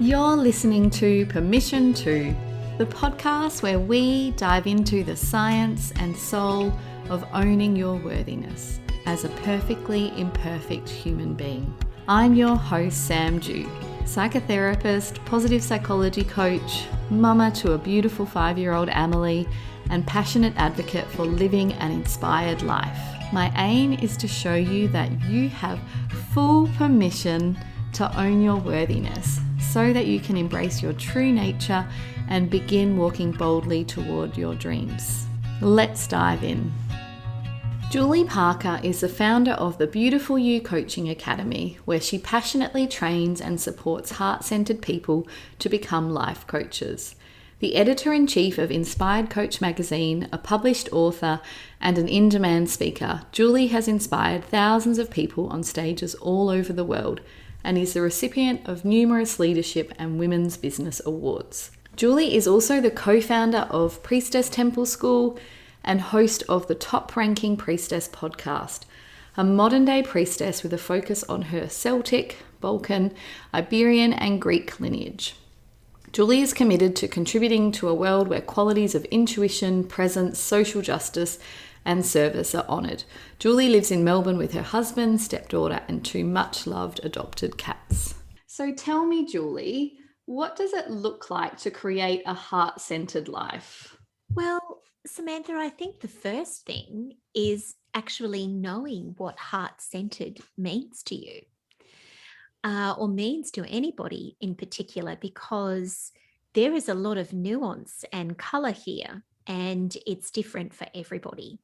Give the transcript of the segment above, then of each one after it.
You're listening to Permission To, the podcast where we dive into the science and soul of owning your worthiness as a perfectly imperfect human being. I'm your host, Sam Ju, psychotherapist, positive psychology coach, mama to a beautiful 5-year-old Amelie, and passionate advocate for living an inspired life. My aim is to show you that you have full permission to own your worthiness so that you can embrace your true nature and begin walking boldly toward your dreams. Let's dive in. Julie Parker is the founder of the Beautiful You Coaching Academy, where she passionately trains and supports heart-centered people to become life coaches. The editor-in-chief of Inspired Coach magazine, a published author, and an in-demand speaker, Julie has inspired thousands of people on stages all over the world and is the recipient of numerous leadership and women's business awards. Julie is also the co-founder of Priestess Temple School and host of the top-ranking Priestess Podcast, a modern-day priestess with a focus on her Celtic, Balkan, Iberian, and Greek lineage. Julie is committed to contributing to a world where qualities of intuition, presence, social justice, and service are honoured. Julie lives in Melbourne with her husband, stepdaughter, and 2 much-loved adopted cats. So tell me, Julie, what does it look like to create a heart-centered life? Well, Samantha, I think the first thing is actually knowing what heart-centered means to you, or means to anybody in particular, because there is a lot of nuance and colour here, and it's different for everybody.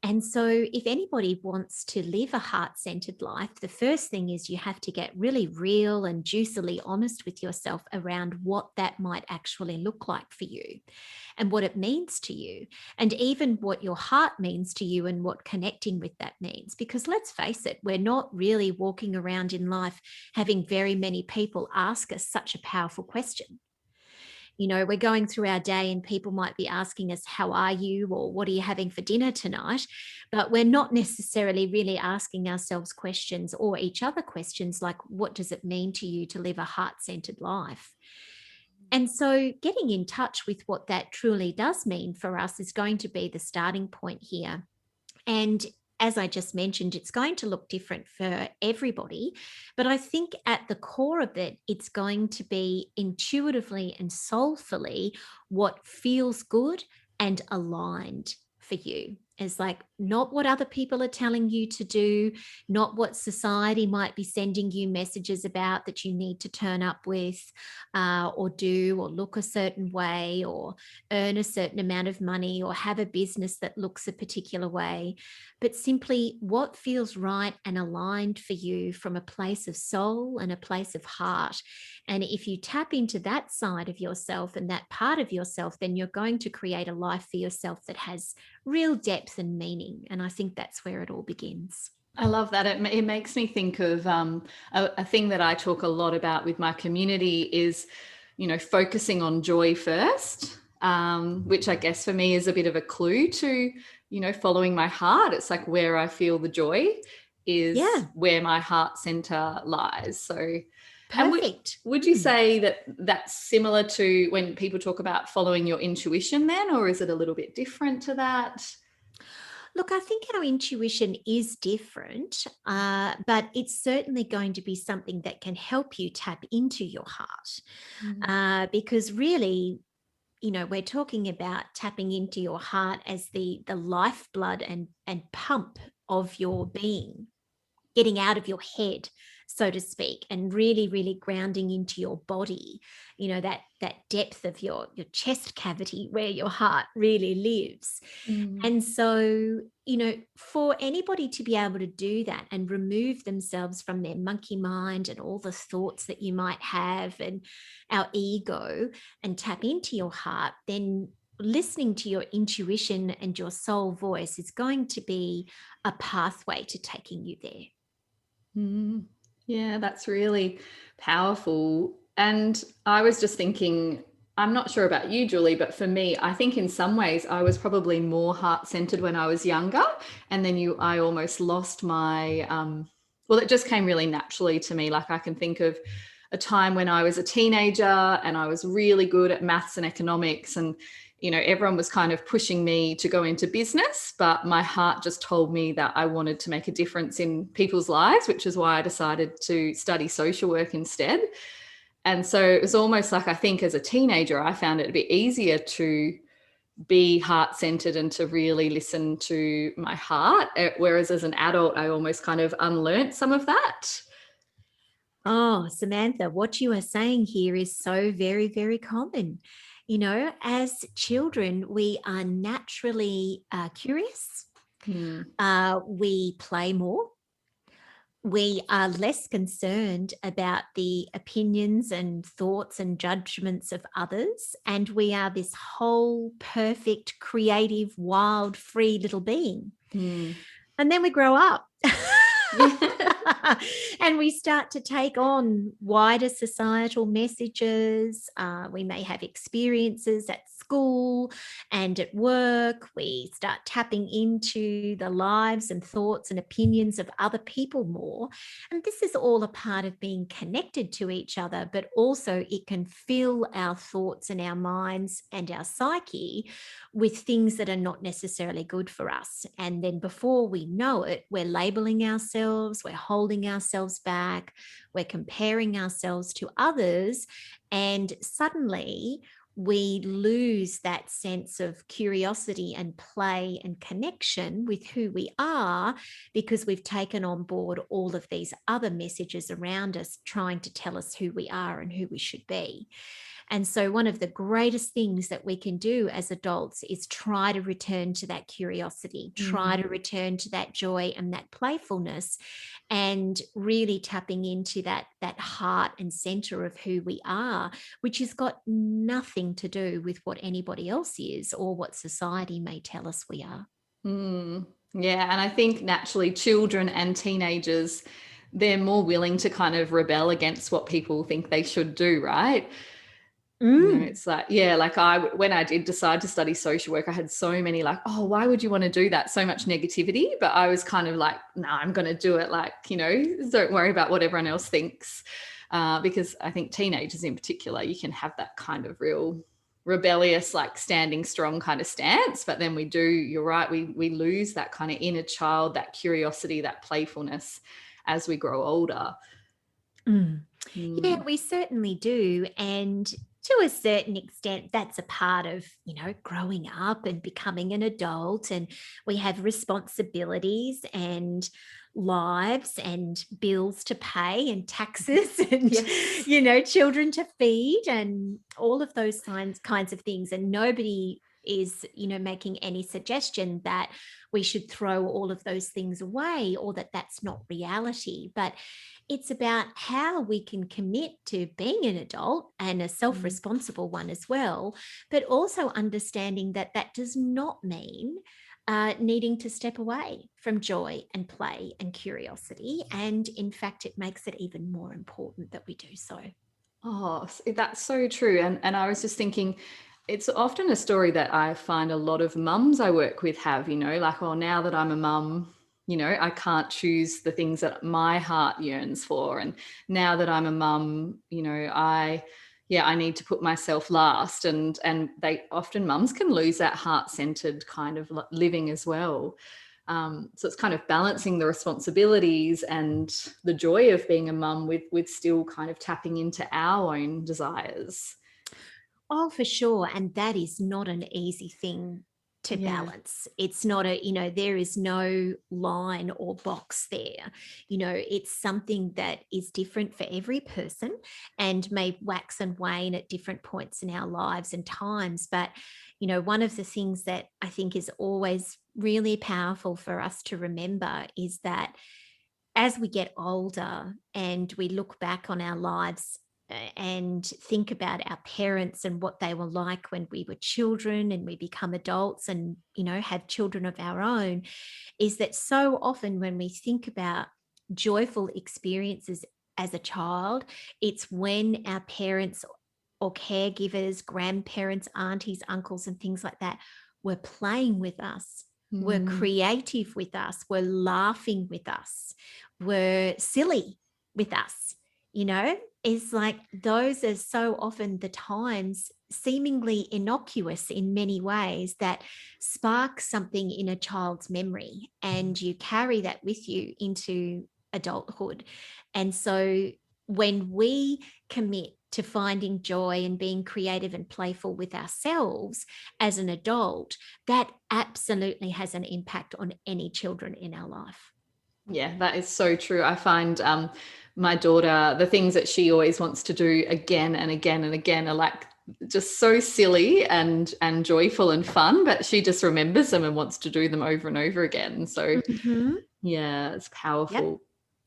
And so if anybody wants to live a heart-centered life, the first thing is you have to get really real and juicily honest with yourself around what that might actually look like for you and what it means to you, and even what your heart means to you and what connecting with that means. Because let's face it, we're not really walking around in life having very many people ask us such a powerful question. You know, we're going through our day and people might be asking us, how are you? Or what are you having for dinner tonight? But we're not necessarily really asking ourselves questions or each other questions like, what does it mean to you to live a heart-centered life? And so getting in touch with what that truly does mean for us is going to be the starting point here. And as I just mentioned, it's going to look different for everybody. But I think at the core of it, it's going to be intuitively and soulfully what feels good and aligned for you. It's like not what other people are telling you to do, not what society might be sending you messages about that you need to turn up with or do or look a certain way or earn a certain amount of money or have a business that looks a particular way, but simply what feels right and aligned for you from a place of soul and a place of heart. And if you tap into that side of yourself and that part of yourself, then you're going to create a life for yourself that has real depth and meaning. And I think that's where it all begins. I love that. It makes me think of a thing that I talk a lot about with my community is, you know, focusing on joy first, which I guess for me is a bit of a clue to, you know, following my heart. It's like where I feel the joy is where my heart center lies. So perfect. Would you say that that's similar to when people talk about following your intuition then, or is it a little bit different to that? Look, I think our intuition is different, but it's certainly going to be something that can help you tap into your heart, because really, you know, we're talking about tapping into your heart as the lifeblood and pump of your being, getting out of your head, so to speak, and really, really grounding into your body, you know, that depth of your chest cavity where your heart really lives. And so, you know, for anybody to be able to do that and remove themselves from their monkey mind and all the thoughts that you might have and our ego and tap into your heart, then listening to your intuition and your soul voice is going to be a pathway to taking you there. Yeah, that's really powerful. And I was just thinking, I'm not sure about you, Julie, but for me, I think in some ways I was probably more heart-centered when I was younger. And then I almost lost my, it just came really naturally to me. Like I can think of a time when I was a teenager and I was really good at maths and economics, and everyone was kind of pushing me to go into business, but my heart just told me that I wanted to make a difference in people's lives, which is why I decided to study social work instead. And so it was almost like, I think as a teenager, I found it a bit easier to be heart-centered and to really listen to my heart, whereas as an adult, I almost kind of unlearnt some of that. Oh, Samantha, what you are saying here is so very, very common. As children, we are naturally curious. We play more. We are less concerned about the opinions and thoughts and judgments of others. And we are this whole perfect, creative, wild, free little being. And then we grow up. And we start to take on wider societal messages. We may have experiences at school and at work. We start tapping into the lives and thoughts and opinions of other people more. And this is all a part of being connected to each other, but also it can fill our thoughts and our minds and our psyche with things that are not necessarily good for us. And then before we know it, we're labeling ourselves, we're holding ourselves back, we're comparing ourselves to others, and suddenly we lose that sense of curiosity and play and connection with who we are, because we've taken on board all of these other messages around us trying to tell us who we are and who we should be. And so one of the greatest things that we can do as adults is try to return to that curiosity, try to return to that joy and that playfulness, and really tapping into that heart and center of who we are, which has got nothing to do with what anybody else is or what society may tell us we are. Yeah, and I think naturally children and teenagers, they're more willing to kind of rebel against what people think they should do, right? It's like, when I did decide to study social work, I had so many like, oh, why would you want to do that? So much negativity. But I was kind of like, no, I'm going to do it. Like, don't worry about what everyone else thinks. Because I think teenagers in particular, you can have that kind of real rebellious, like standing strong kind of stance. But then you're right, we lose that kind of inner child, that curiosity, that playfulness as we grow older. Yeah, we certainly do. And to a certain extent, that's a part of, growing up and becoming an adult. And we have responsibilities and lives and bills to pay and taxes and, children to feed and all of those kinds of things. And nobody is, making any suggestion that we should throw all of those things away or that that's not reality. But it's about how we can commit to being an adult and a self-responsible one as well, but also understanding that that does not mean needing to step away from joy and play and curiosity. And in fact, it makes it even more important that we do so. Oh, that's so true. And I was just thinking, it's often a story that I find a lot of mums I work with have, like, oh, now that I'm a mum, I can't choose the things that my heart yearns for. And now that I'm a mum, I need to put myself last. And mums can lose that heart-centered kind of living as well. So it's kind of balancing the responsibilities and the joy of being a mum with still kind of tapping into our own desires. Oh, for sure. And that is not an easy thing to balance. It's not there is no line or box there. It's something that is different for every person and may wax and wane at different points in our lives and times. But, one of the things that I think is always really powerful for us to remember is that as we get older and we look back on our lives and think about our parents and what they were like when we were children and we become adults and, have children of our own, is that so often when we think about joyful experiences as a child, it's when our parents or caregivers, grandparents, aunties, uncles, and things like that were playing with us, were creative with us, were laughing with us, were silly with us. is like those are so often the times, seemingly innocuous in many ways, that spark something in a child's memory, and you carry that with you into adulthood. And so when we commit to finding joy and being creative and playful with ourselves as an adult, that absolutely has an impact on any children in our life. Yeah, that is so true. I find my daughter, the things that she always wants to do again and again and again are like just so silly and joyful and fun, but she just remembers them and wants to do them over and over again. So yeah, it's powerful. Yep.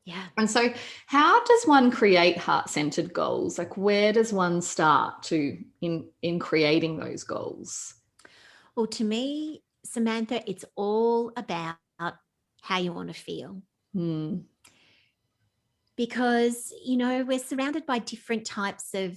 Yeah. And so how does one create heart-centered goals? Like where does one start to in creating those goals? Well, to me, Samantha, it's all about how you want to feel. Because, we're surrounded by different types of,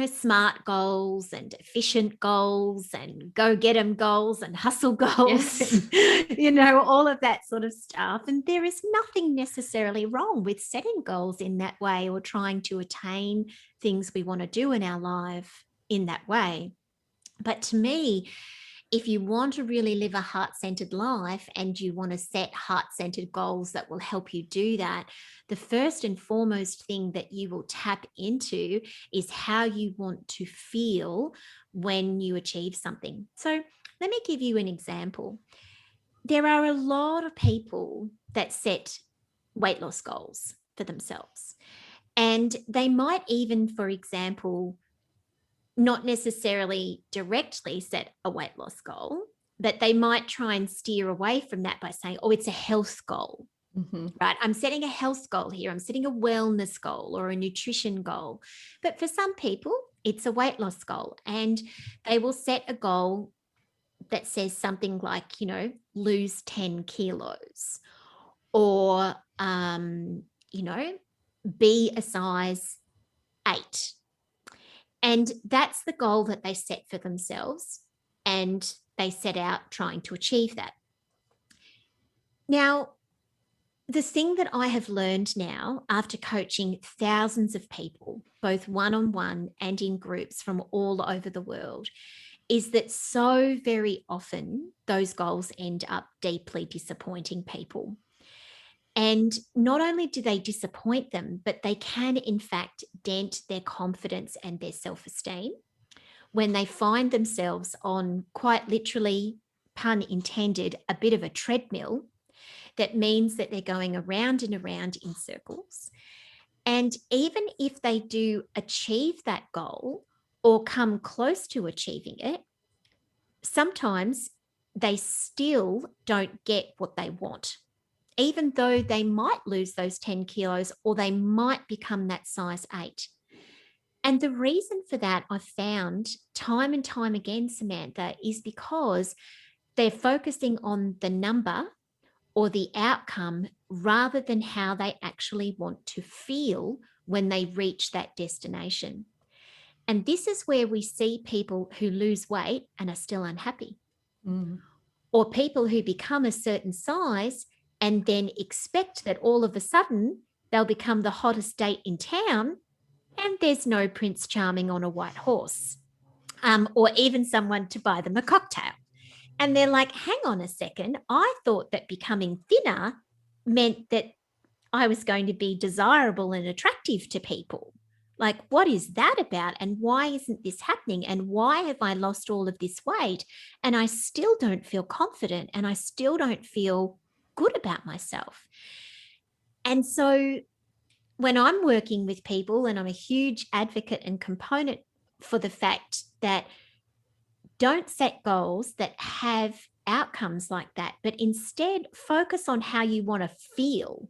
smart goals and efficient goals and go get 'em goals and hustle goals, Yes. and, all of that sort of stuff. And there is nothing necessarily wrong with setting goals in that way or trying to attain things we want to do in our life in that way. But to me, if you want to really live a heart-centered life and you want to set heart-centered goals that will help you do that, the first and foremost thing that you will tap into is how you want to feel when you achieve something. So let me give you an example. There are a lot of people that set weight loss goals for themselves. And they might even, for example, not necessarily directly set a weight loss goal, but they might try and steer away from that by saying, oh, it's a health goal, right? I'm setting a health goal here. I'm setting a wellness goal or a nutrition goal. But for some people, it's a weight loss goal, and they will set a goal that says something like, lose 10 kilos or, be a size 8. And that's the goal that they set for themselves, and they set out trying to achieve that. Now, the thing that I have learned now after coaching thousands of people, both one-on-one and in groups from all over the world, is that so very often those goals end up deeply disappointing people. And not only do they disappoint them, but they can, in fact, dent their confidence and their self-esteem when they find themselves on, quite literally, pun intended, a bit of a treadmill that means that they're going around and around in circles. And even if they do achieve that goal or come close to achieving it, sometimes they still don't get what they want, even though they might lose those 10 kilos or they might become that size 8. And the reason for that, I've found time and time again, Samantha, is because they're focusing on the number or the outcome rather than how they actually want to feel when they reach that destination. And this is where we see people who lose weight and are still unhappy, or people who become a certain size and then expect that all of a sudden they'll become the hottest date in town, and there's no Prince Charming on a white horse, or even someone to buy them a cocktail. And they're like, hang on a second, I thought that becoming thinner meant that I was going to be desirable and attractive to people. Like, what is that about? And why isn't this happening? And why have I lost all of this weight? And I still don't feel confident, and I still don't feel good about myself. And so when I'm working with people, and I'm a huge advocate and component for the fact that don't set goals that have outcomes like that, but instead focus on how you want to feel.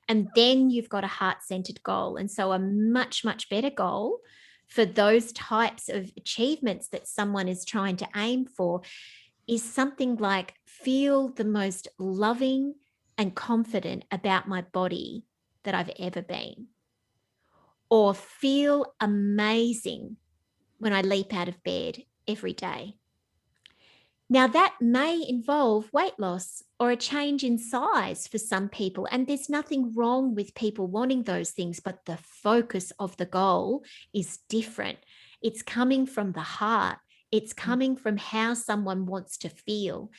And then you've got a heart-centered goal. And so a much, much better goal for those types of achievements that someone is trying to aim for is something like, feel the most loving and confident about my body that I've ever been, or feel amazing when I leap out of bed every day. Now, that may involve weight loss or a change in size for some people. And there's nothing wrong with people wanting those things, but the focus of the goal is different. It's coming from the heart. It's coming from how someone wants to feel.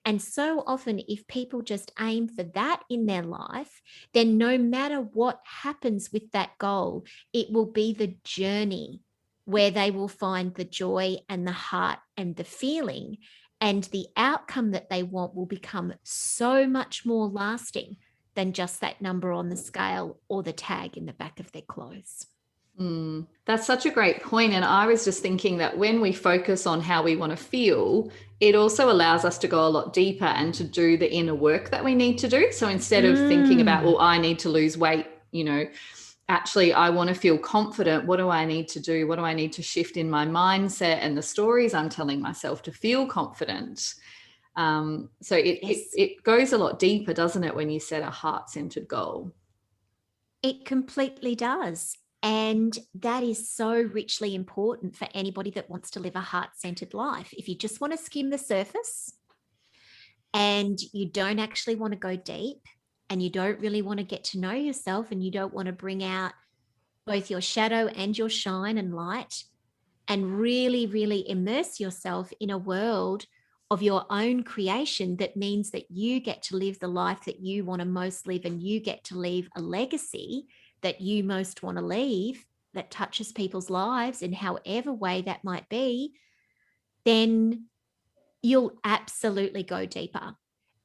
And so often, if people just aim for that in their life, then no matter what happens with that goal, it will be the journey where they will find the joy and the heart and the feeling. And the outcome that they want will become so much more lasting than just that number on the scale or the tag in the back of their clothes. That's such a great point. And I was just thinking that when we focus on how we want to feel, it also allows us to go a lot deeper and to do the inner work that we need to do. So instead of thinking about, well, I need to lose weight, actually, I want to feel confident. What do I need to do? What do I need to shift in my mindset and the stories I'm telling myself to feel confident? So it goes a lot deeper, doesn't it, when you set a heart-centered goal? It completely does. And that is so richly important for anybody that wants to live a heart-centered life. If you just want to skim the surface and you don't actually want to go deep and you don't really want to get to know yourself and you don't want to bring out both your shadow and your shine and light and really, really immerse yourself in a world of your own creation, that means that you get to live the life that you want to most live and you get to leave a legacy that you most want to leave that touches people's lives in however way that might be, then you'll absolutely go deeper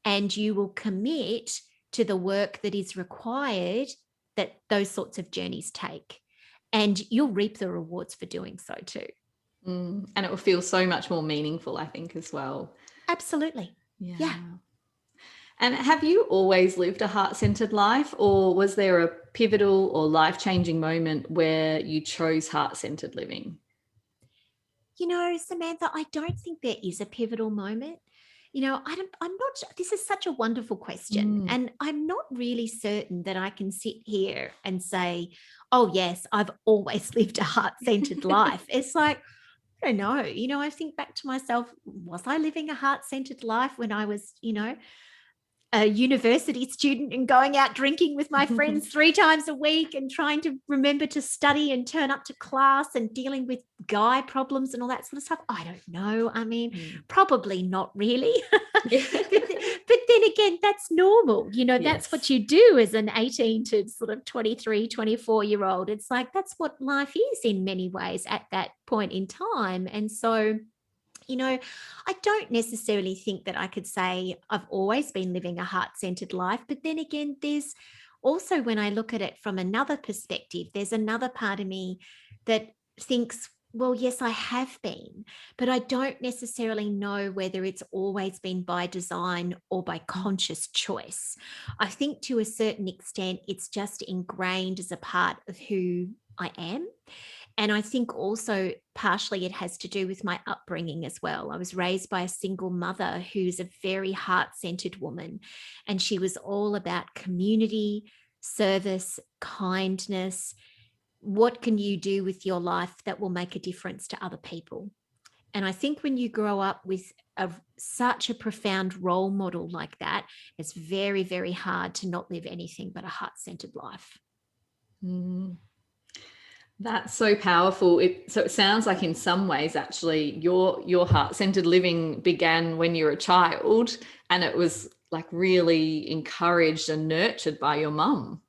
and you will commit to the work that is required that those sorts of journeys take. And you'll reap the rewards for doing so too. And it will feel so much more meaningful, I think, as well. Absolutely. Yeah. And have you always lived a heart-centered life, or was there a pivotal or life-changing moment where you chose heart-centered living? Samantha, I don't think there is a pivotal moment. This is such a wonderful question. And I'm not really certain that I can sit here and say, oh, yes, I've always lived a heart-centered life. It's like, I don't know. I think back to myself, was I living a heart-centered life when I was, a university student and going out drinking with my friends 3 times a week and trying to remember to study and turn up to class and dealing with guy problems and all that sort of stuff? I don't know. I mean, probably not really. But then again, that's normal. That's what you do as an 18 to sort of 23, 24-year-old. It's like, that's what life is in many ways at that point in time. And so, I don't necessarily think that I could say I've always been living a heart-centered life. But then again, there's also, when I look at it from another perspective, there's another part of me that thinks, well, yes, I have been, but I don't necessarily know whether it's always been by design or by conscious choice. I think to a certain extent, it's just ingrained as a part of who I am. And I think also partially it has to do with my upbringing as well. I was raised by a single mother who's a very heart-centered woman, and she was all about community, service, kindness. What can you do with your life that will make a difference to other people? And I think when you grow up with such a profound role model like that, it's very, very hard to not live anything but a heart-centered life. That's so powerful. So it sounds like in some ways, actually, your heart-centered living began when you were a child, and it was like really encouraged and nurtured by your mum.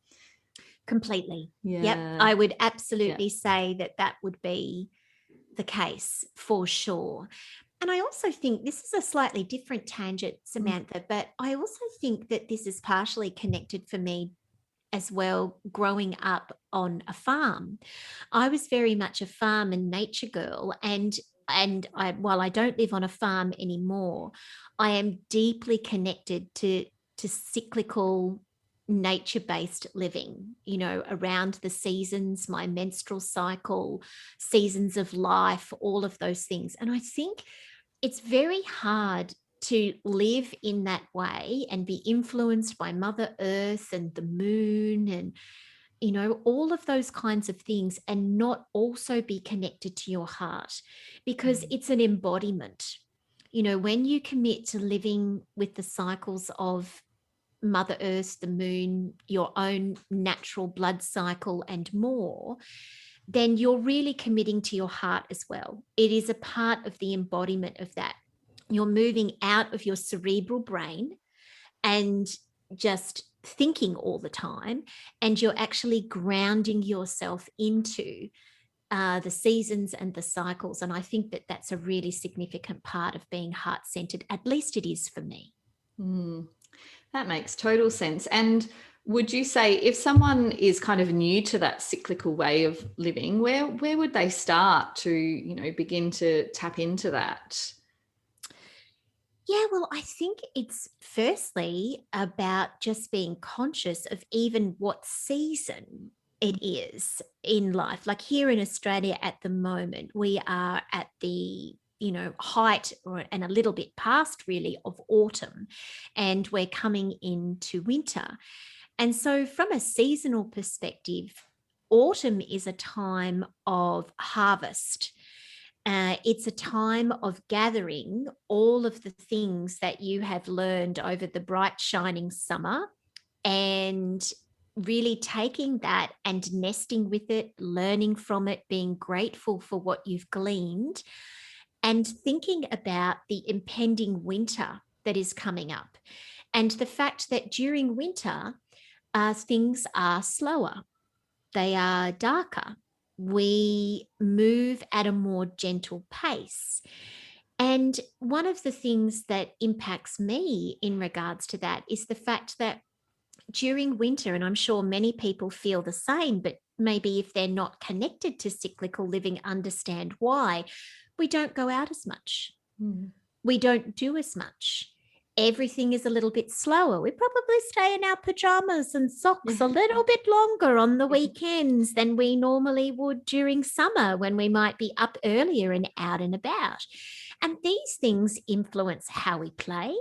Completely. Yeah. Yep. I would absolutely say that would be the case for sure. And I also think this is a slightly different tangent, Samantha, but I also think that this is partially connected for me as well, growing up on a farm. I was very much a farm and nature girl, and while I don't live on a farm anymore, I am deeply connected to cyclical nature-based living, around the seasons, my menstrual cycle, seasons of life, all of those things. And I think it's very hard to live in that way and be influenced by Mother Earth and the moon and, all of those kinds of things, and not also be connected to your heart, because it's an embodiment. You know, when you commit to living with the cycles of Mother Earth, the moon, your own natural blood cycle, and more, then you're really committing to your heart as well. It is a part of the embodiment of that. You're moving out of your cerebral brain and just thinking all the time, and you're actually grounding yourself into the seasons and the cycles. And I think that that's a really significant part of being heart-centered. At least it is for me. That makes total sense. And would you say if someone is kind of new to that cyclical way of living, where would they start to, you know, begin to tap into that? Yeah, well, I think it's firstly about just being conscious of even what season it is in life. Like here in Australia at the moment, we are at the height and a little bit past really of autumn, and we're coming into winter. And so from a seasonal perspective, autumn is a time of harvest. It's a time of gathering all of the things that you have learned over the bright, shining summer, and really taking that and nesting with it, learning from it, being grateful for what you've gleaned, and thinking about the impending winter that is coming up. And the fact that during winter, things are slower, they are darker. We move at a more gentle pace. And one of the things that impacts me in regards to that is the fact that during winter, and I'm sure many people feel the same, but maybe if they're not connected to cyclical living, understand why, we don't go out as much. We don't do as much. Everything is a little bit slower. We probably stay in our pajamas and socks a little bit longer on the weekends than we normally would during summer, when we might be up earlier and out and about. And these things influence how we play,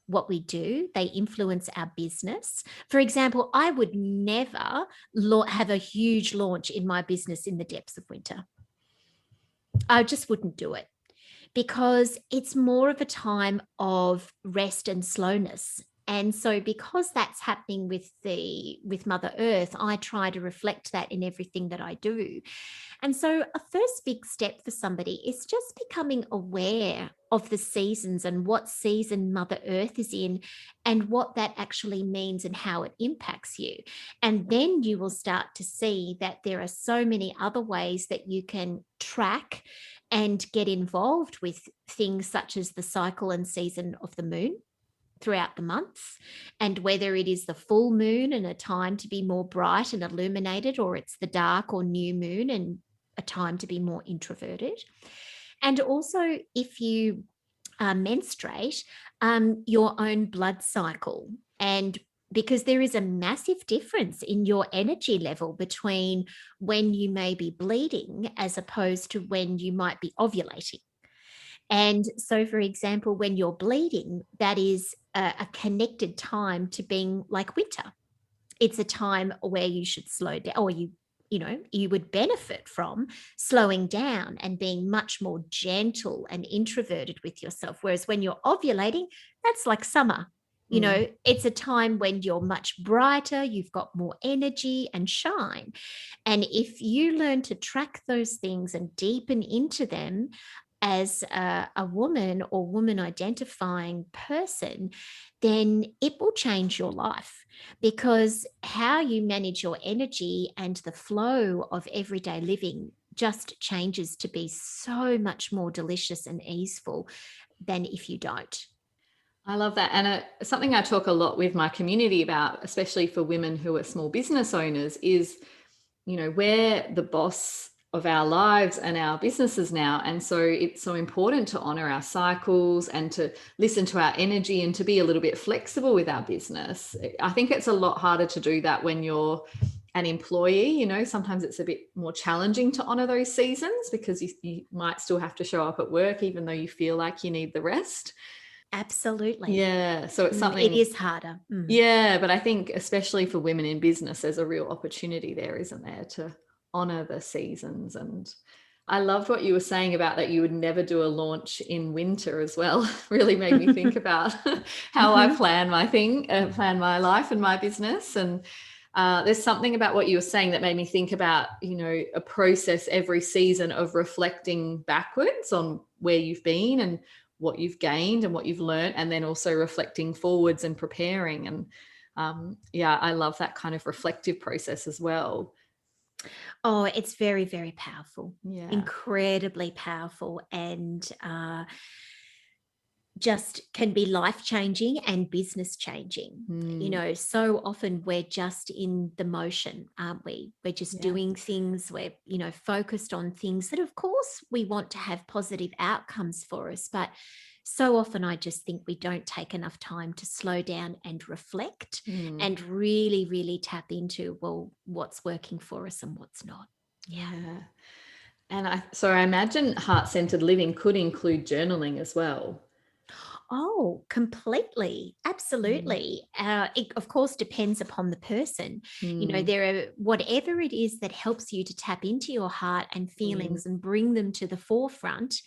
what we do. They influence our business. For example, I would never have a huge launch in my business in the depths of winter. I just wouldn't do it, because it's more of a time of rest and slowness. And so because that's happening with Mother Earth, I try to reflect that in everything that I do. And so a first big step for somebody is just becoming aware of the seasons and what season Mother Earth is in, and what that actually means and how it impacts you. And then you will start to see that there are so many other ways that you can track and get involved with things such as the cycle and season of the moon throughout the months, and whether it is the full moon and a time to be more bright and illuminated, or it's the dark or new moon and a time to be more introverted. And also, if you menstruate, your own blood cycle, and because there is a massive difference in your energy level between when you may be bleeding as opposed to when you might be ovulating. And so, for example, when you're bleeding, that is a connected time to being like winter. It's a time where you should slow down, or you would benefit from slowing down and being much more gentle and introverted with yourself. Whereas when you're ovulating, that's like summer. It's a time when you're much brighter, you've got more energy and shine. And if you learn to track those things and deepen into them as a woman or woman identifying person, then it will change your life, because how you manage your energy and the flow of everyday living just changes to be so much more delicious and easeful than if you don't. I love that. And something I talk a lot with my community about, especially for women who are small business owners, is, we're the boss of our lives and our businesses now. And so it's so important to honor our cycles and to listen to our energy and to be a little bit flexible with our business. I think it's a lot harder to do that when you're an employee. Sometimes it's a bit more challenging to honor those seasons, because you might still have to show up at work even though you feel like you need the rest. Absolutely. Yeah. So it's something. It is harder. Yeah. But I think especially for women in business, there's a real opportunity there, isn't there, to honor the seasons. And I loved what you were saying about that you would never do a launch in winter as well. Really made me think about how I plan plan my life and my business. And there's something about what you were saying that made me think about, a process every season of reflecting backwards on where you've been and what you've gained and what you've learned, and then also reflecting forwards and preparing. And I love that kind of reflective process as well. Oh, it's very, very powerful. Yeah. Incredibly powerful, and just can be life-changing and business changing. So often we're just in the motion, aren't we? We're just doing things, we're focused on things that of course we want to have positive outcomes for us, but so often I just think we don't take enough time to slow down and reflect and really, really tap into, well, what's working for us and what's not. Yeah. And I imagine heart-centered living could include journaling as well. Oh, completely. Absolutely. It, of course, depends upon the person. There are whatever it is that helps you to tap into your heart and feelings and bring them to the forefront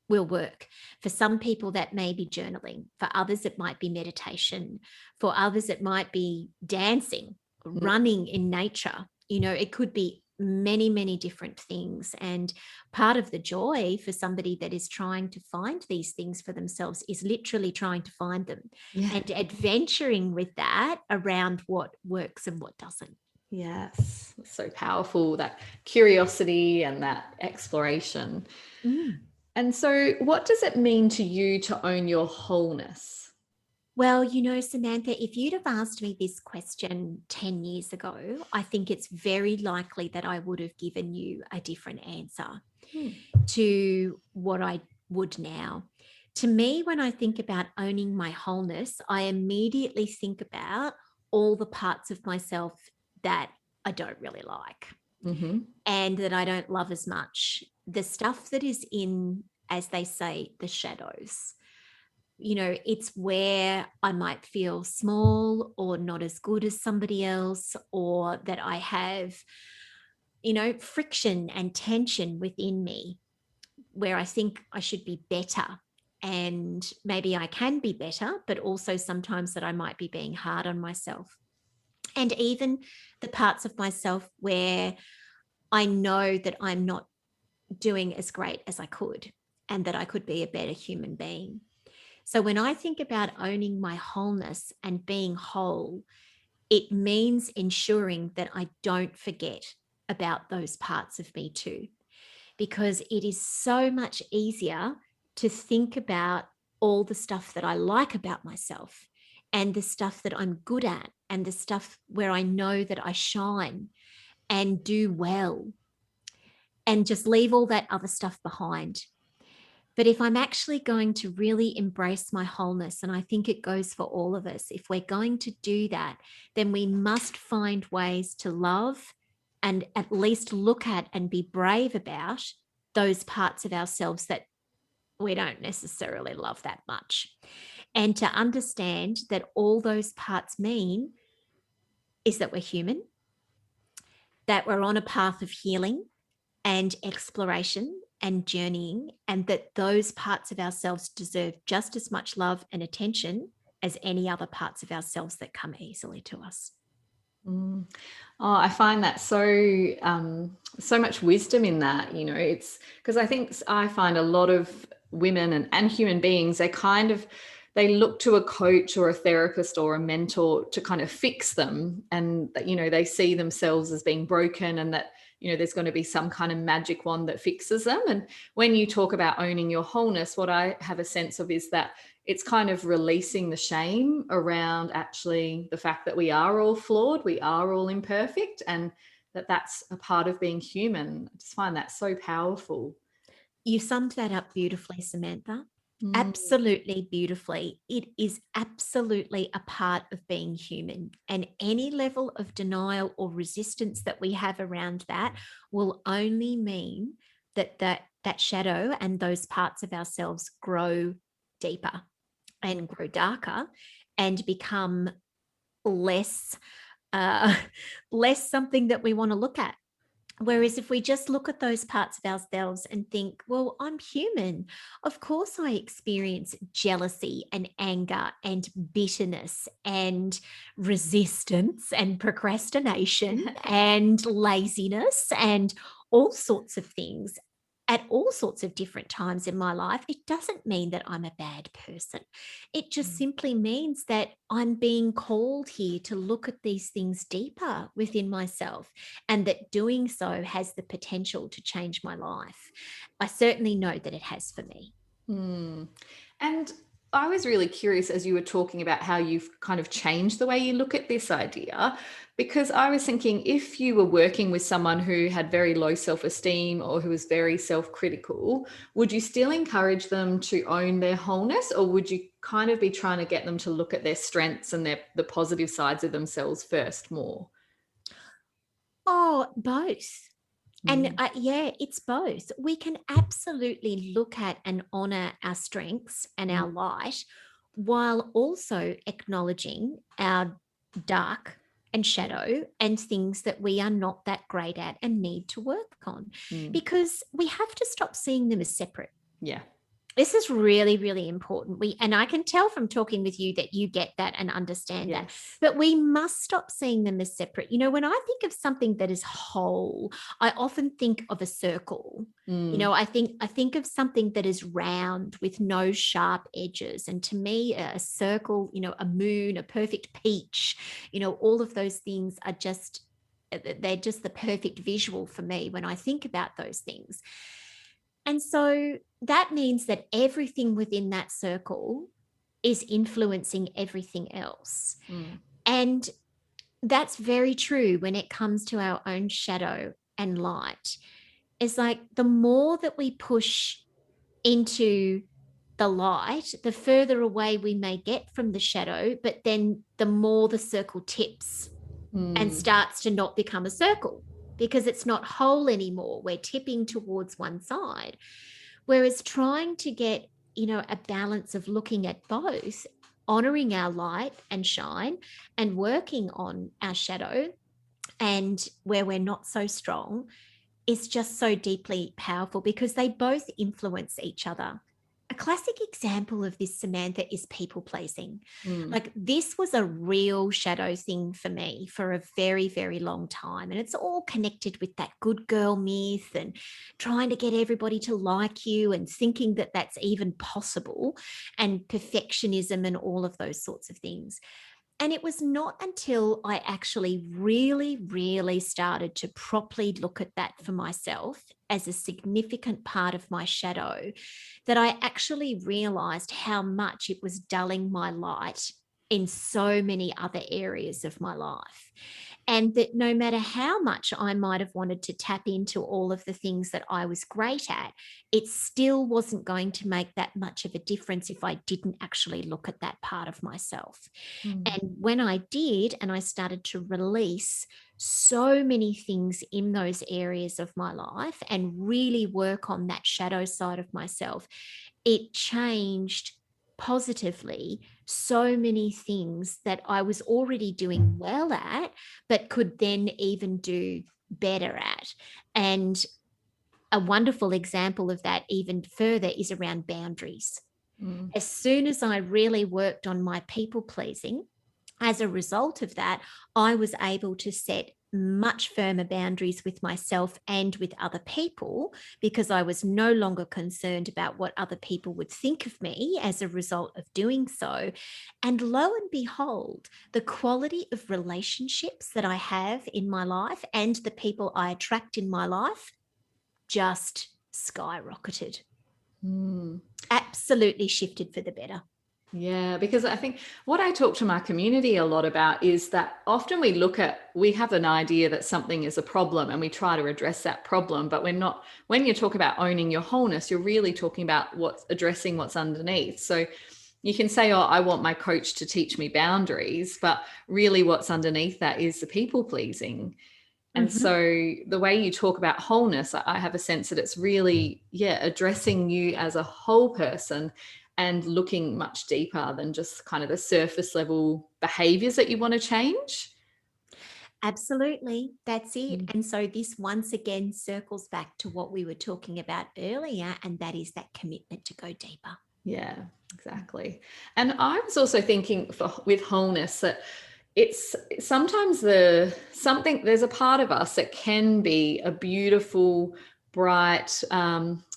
will work. For some people, that may be journaling. For others, it might be meditation. For others, it might be dancing, running in nature. It could be many, many different things. And part of the joy for somebody that is trying to find these things for themselves is literally trying to find them and adventuring with that around what works and what doesn't. Yes, it's so powerful, that curiosity and that exploration. And so what does it mean to you to own your wholeness? Well, Samantha, if you'd have asked me this question 10 years ago, I think it's very likely that I would have given you a different answer to what I would now. To me, when I think about owning my wholeness, I immediately think about all the parts of myself that I don't really like and that I don't love as much. The stuff that is in, as they say, the shadows. It's where I might feel small or not as good as somebody else, or that I have, friction and tension within me where I think I should be better. And maybe I can be better, but also sometimes that I might be being hard on myself. And even the parts of myself where I know that I'm not doing as great as I could and that I could be a better human being. So when I think about owning my wholeness and being whole, it means ensuring that I don't forget about those parts of me too, because it is so much easier to think about all the stuff that I like about myself and the stuff that I'm good at and the stuff where I know that I shine and do well, and just leave all that other stuff behind. But if I'm actually going to really embrace my wholeness, and I think it goes for all of us, if we're going to do that, then we must find ways to love and at least look at and be brave about those parts of ourselves that we don't necessarily love that much. And to understand that all those parts mean is that we're human, that we're on a path of healing and exploration and journeying, and that those parts of ourselves deserve just as much love and attention as any other parts of ourselves that come easily to us. Oh, I find that so much wisdom in that. It's because I find a lot of women and human beings, they look to a coach or a therapist or a mentor to kind of fix them, and that they see themselves as being broken, and that there's going to be some kind of magic wand that fixes them. And when you talk about owning your wholeness, what I have a sense of is that it's kind of releasing the shame around actually the fact that we are all flawed, we are all imperfect, and that's a part of being human. I just find that so powerful. You summed that up beautifully, Samantha. Absolutely beautifully. It is absolutely a part of being human, and any level of denial or resistance that we have around that will only mean that shadow and those parts of ourselves grow deeper and grow darker and become less something that we want to look at. Whereas if we just look at those parts of ourselves and think, well, I'm human. Of course, I experience jealousy and anger and bitterness and resistance and procrastination and laziness and all sorts of things at all sorts of different times in my life. It doesn't mean that I'm a bad person. It just simply means that I'm being called here to look at these things deeper within myself, and that doing so has the potential to change my life. I certainly know that it has for me. And I was really curious as you were talking about how you've kind of changed the way you look at this idea, because I was thinking if you were working with someone who had very low self-esteem or who was very self-critical, would you still encourage them to own their wholeness, or would you kind of be trying to get them to look at their strengths and the positive sides of themselves first more? Oh, both. And yeah, it's both. We can absolutely look at and honor our strengths and our light, while also acknowledging our dark and shadow and things that we are not that great at and need to work on, because we have to stop seeing them as separate. Yeah. This is really, really important. And I can tell from talking with you that you get that and understand that. But we must stop seeing them as separate. You know, when I think of something that is whole, I often think of a circle. You know, I think of something that is round with no sharp edges. And to me, a circle, you know, a moon, a perfect peach, you know, all of those things are they're just the perfect visual for me when I think about those things. And so that means that everything within that circle is influencing everything else. And that's very true when it comes to our own shadow and light. It's like the more that we push into the light, the further away we may get from the shadow, but then the more the circle tips and starts to not become a circle, because it's not whole anymore. We're tipping towards one side. Whereas trying to get, you know, a balance of looking at both, honoring our light and shine and working on our shadow and where we're not so strong, is just so deeply powerful, because they both influence each other. A classic example of this, Samantha, is people pleasing. Like, this was a real shadow thing for me for a very, very long time. And it's all connected with that good girl myth and trying to get everybody to like you and thinking that that's even possible, and perfectionism and all of those sorts of things. And it was not until I actually really, really started to properly look at that for myself as a significant part of my shadow that I actually realized how much it was dulling my light in so many other areas of my life. And that no matter how much I might have wanted to tap into all of the things that I was great at, it still wasn't going to make that much of a difference if I didn't actually look at that part of myself. And when I did, and I started to release so many things in those areas of my life and really work on that shadow side of myself, it changed positively so many things that I was already doing well at, but could then even do better at. And a wonderful example of that even further is around boundaries. As soon as I really worked on my people pleasing, as a result of that, I was able to set much firmer boundaries with myself and with other people, because I was no longer concerned about what other people would think of me as a result of doing so. And lo and behold, the quality of relationships that I have in my life and the people I attract in my life just skyrocketed. Absolutely shifted for the better. Yeah, because I think what I talk to my community a lot about is that often we have an idea that something is a problem and we try to address that problem, but when you talk about owning your wholeness, you're really talking about addressing what's underneath. So you can say, oh, I want my coach to teach me boundaries, but really what's underneath that is the people pleasing. And so the way you talk about wholeness, I have a sense that it's really, addressing you as a whole person and looking much deeper than just kind of the surface level behaviors that you want to change. Absolutely. That's it. And so this once again circles back to what we were talking about earlier, and that is that commitment to go deeper. Yeah, exactly. And I was also thinking with wholeness that it's sometimes there's a part of us that can be a beautiful, bright,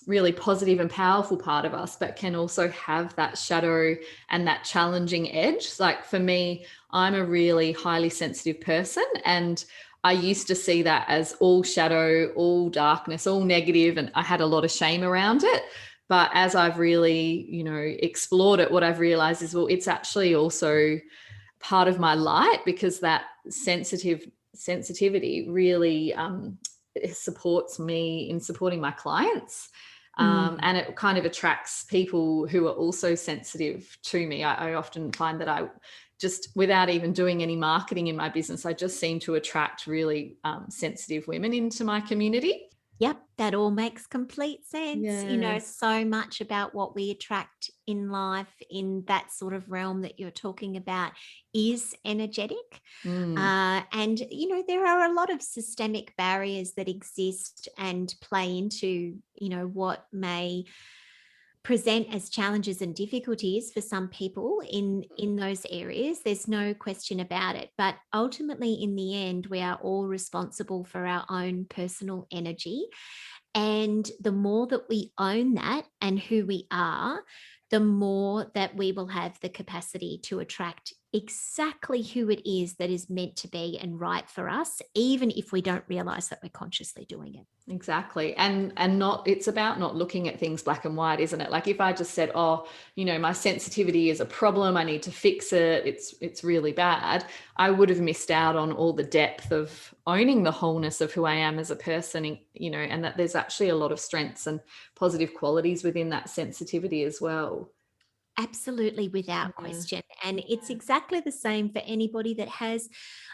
really positive and powerful part of us, but can also have that shadow and that challenging edge. Like for me, I'm a really highly sensitive person, and I used to see that as all shadow, all darkness, all negative, and I had a lot of shame around it. But as I've really, explored it, what I've realized is, well, it's actually also part of my light, because that sensitivity really supports me in supporting my clients. And it kind of attracts people who are also sensitive to me. I often find that I just, without even doing any marketing in my business, I just seem to attract really sensitive women into my community. Yep, that all makes complete sense. Yeah. So much about what we attract in life in that sort of realm that you're talking about is energetic. And, there are a lot of systemic barriers that exist and play into, what may present as challenges and difficulties for some people in those areas. There's no question about it, but ultimately in the end we are all responsible for our own personal energy, and the more that we own that and who we are, the more that we will have the capacity to attract exactly who it is that is meant to be and right for us, even if we don't realize that we're consciously doing it. Exactly. And not, it's about not looking at things black and white, isn't it? Like if I just said, oh, my sensitivity is a problem, I need to fix it, it's really bad, I would have missed out on all the depth of owning the wholeness of who I am as a person, and that there's actually a lot of strengths and positive qualities within that sensitivity as well. Absolutely, without question. And it's exactly the same for anybody that has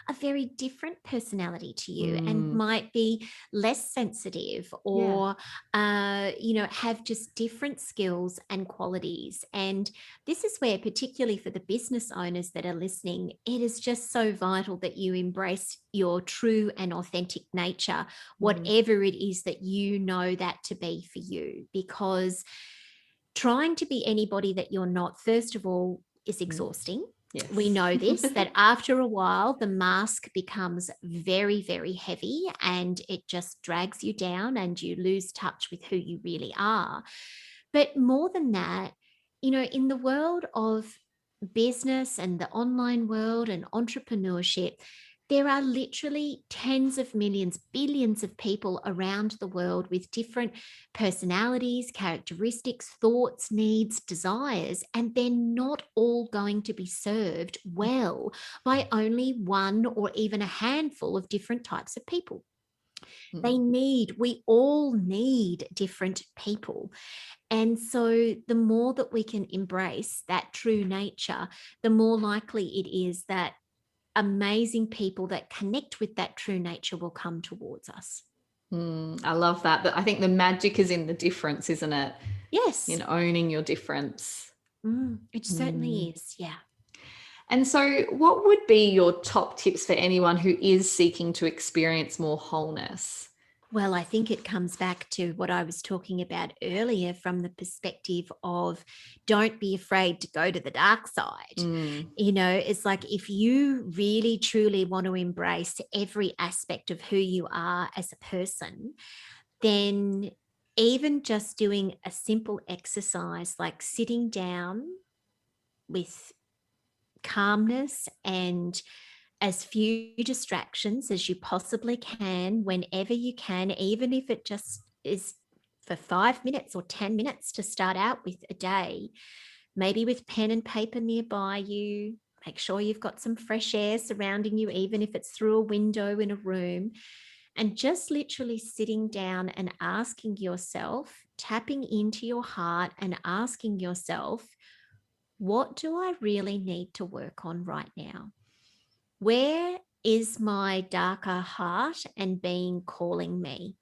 a very different personality to you and might be less sensitive or, have just different skills and qualities. And this is where, particularly for the business owners that are listening, it is just so vital that you embrace your true and authentic nature, whatever it is that you know that to be for you, because trying to be anybody that you're not, first of all, is exhausting. Yes. We know this, that after a while, the mask becomes very, very heavy and it just drags you down and you lose touch with who you really are. But more than that, in the world of business and the online world and entrepreneurship, there are literally tens of millions, billions of people around the world with different personalities, characteristics, thoughts, needs, desires, and they're not all going to be served well by only one or even a handful of different types of people. We all need different people. And so the more that we can embrace that true nature, the more likely it is that amazing people that connect with that true nature will come towards us. I love that. But I think the magic is in the difference, isn't it? Yes. In owning your difference. It certainly is. Yeah. And so what would be your top tips for anyone who is seeking to experience more wholeness? Well, I think it comes back to what I was talking about earlier from the perspective of don't be afraid to go to the dark side. It's like if you really, truly want to embrace every aspect of who you are as a person, then even just doing a simple exercise like sitting down with calmness and as few distractions as you possibly can, whenever you can, even if it just is for 5 minutes or 10 minutes to start out with a day, maybe with pen and paper nearby you. Make sure you've got some fresh air surrounding you, even if it's through a window in a room, and just literally sitting down and asking yourself, tapping into your heart and asking yourself, what do I really need to work on right now? Where is my darker heart and being calling me?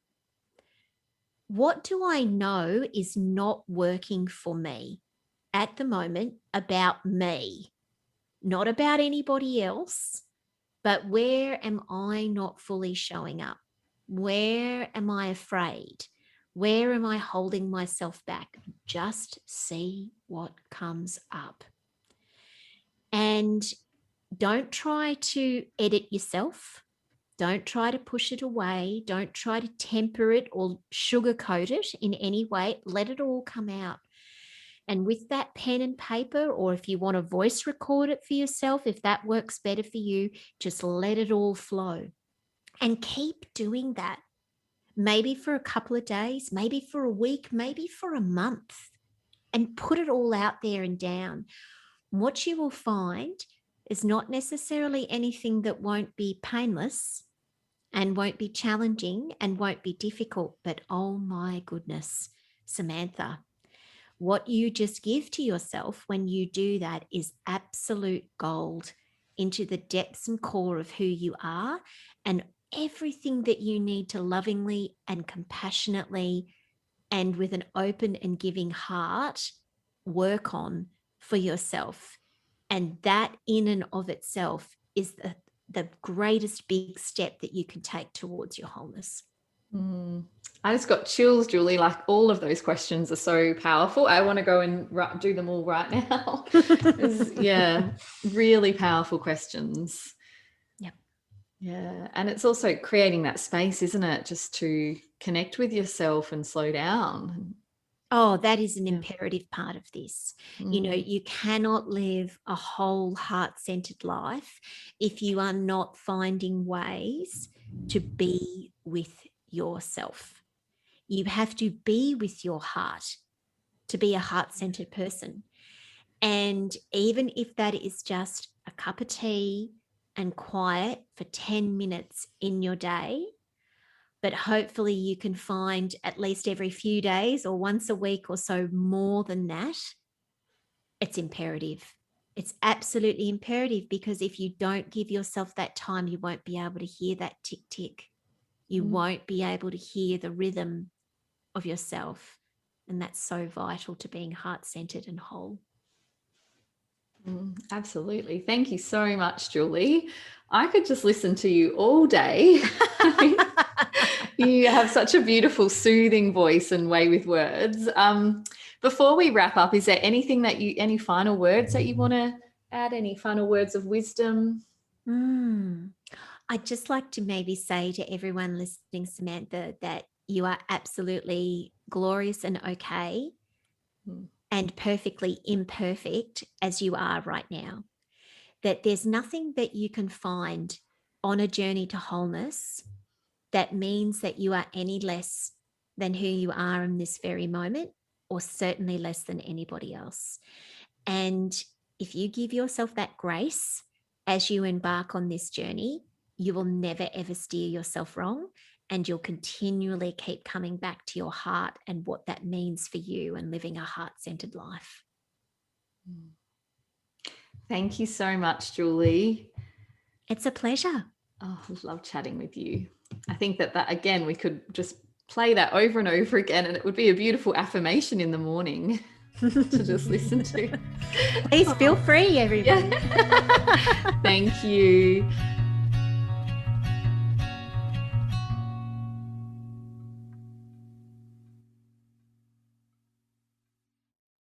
What do I know is not working for me at the moment about me? Not about anybody else, But where am I not fully showing up? Where am I afraid? Where am I holding myself back? Just see what comes up. And don't try to edit yourself. Don't try to push it away. Don't try to temper it or sugarcoat it in any way. Let it all come out. And with that pen and paper, or if you want to voice record it for yourself, if that works better for you, just let it all flow. And keep doing that. Maybe for a couple of days, maybe for a week, maybe for a month. And put it all out there and down. What you will find is not necessarily anything that won't be painless and won't be challenging and won't be difficult, but oh my goodness, Samantha, what you just give to yourself when you do that is absolute gold into the depths and core of who you are and everything that you need to lovingly and compassionately and with an open and giving heart work on for yourself. And that in and of itself is the greatest big step that you can take towards your wholeness. I just got chills, Julie. Like, all of those questions are so powerful. I want to go and do them all right now. Yeah, really powerful questions. Yep. Yeah. And it's also creating that space, isn't it? Just to connect with yourself and slow down. Oh, that is an imperative part of this. You know, you cannot live a whole heart-centered life if you are not finding ways to be with yourself. You have to be with your heart to be a heart-centered person. And even if that is just a cup of tea and quiet for 10 minutes in your day, but hopefully you can find at least every few days or once a week or so more than that, it's imperative. It's absolutely imperative, because if you don't give yourself that time, you won't be able to hear that tick, tick. You won't be able to hear the rhythm of yourself. And that's so vital to being heart-centered and whole. Absolutely. Thank you so much, Julie. I could just listen to you all day. You have such a beautiful, soothing voice and way with words. Before we wrap up, is there anything any final words that you want to add? Any final words of wisdom? I'd just like to maybe say to everyone listening, Samantha, that you are absolutely glorious and okay and perfectly imperfect as you are right now. That there's nothing that you can find on a journey to wholeness that means that you are any less than who you are in this very moment, or certainly less than anybody else. And if you give yourself that grace as you embark on this journey, you will never, ever steer yourself wrong, and you'll continually keep coming back to your heart and what that means for you and living a heart-centered life. Thank you so much, Julie. It's a pleasure. Oh, I love chatting with you. I think that again, we could just play that over and over again, and it would be a beautiful affirmation in the morning to just listen to. Please feel free, everybody. Yeah. Thank you.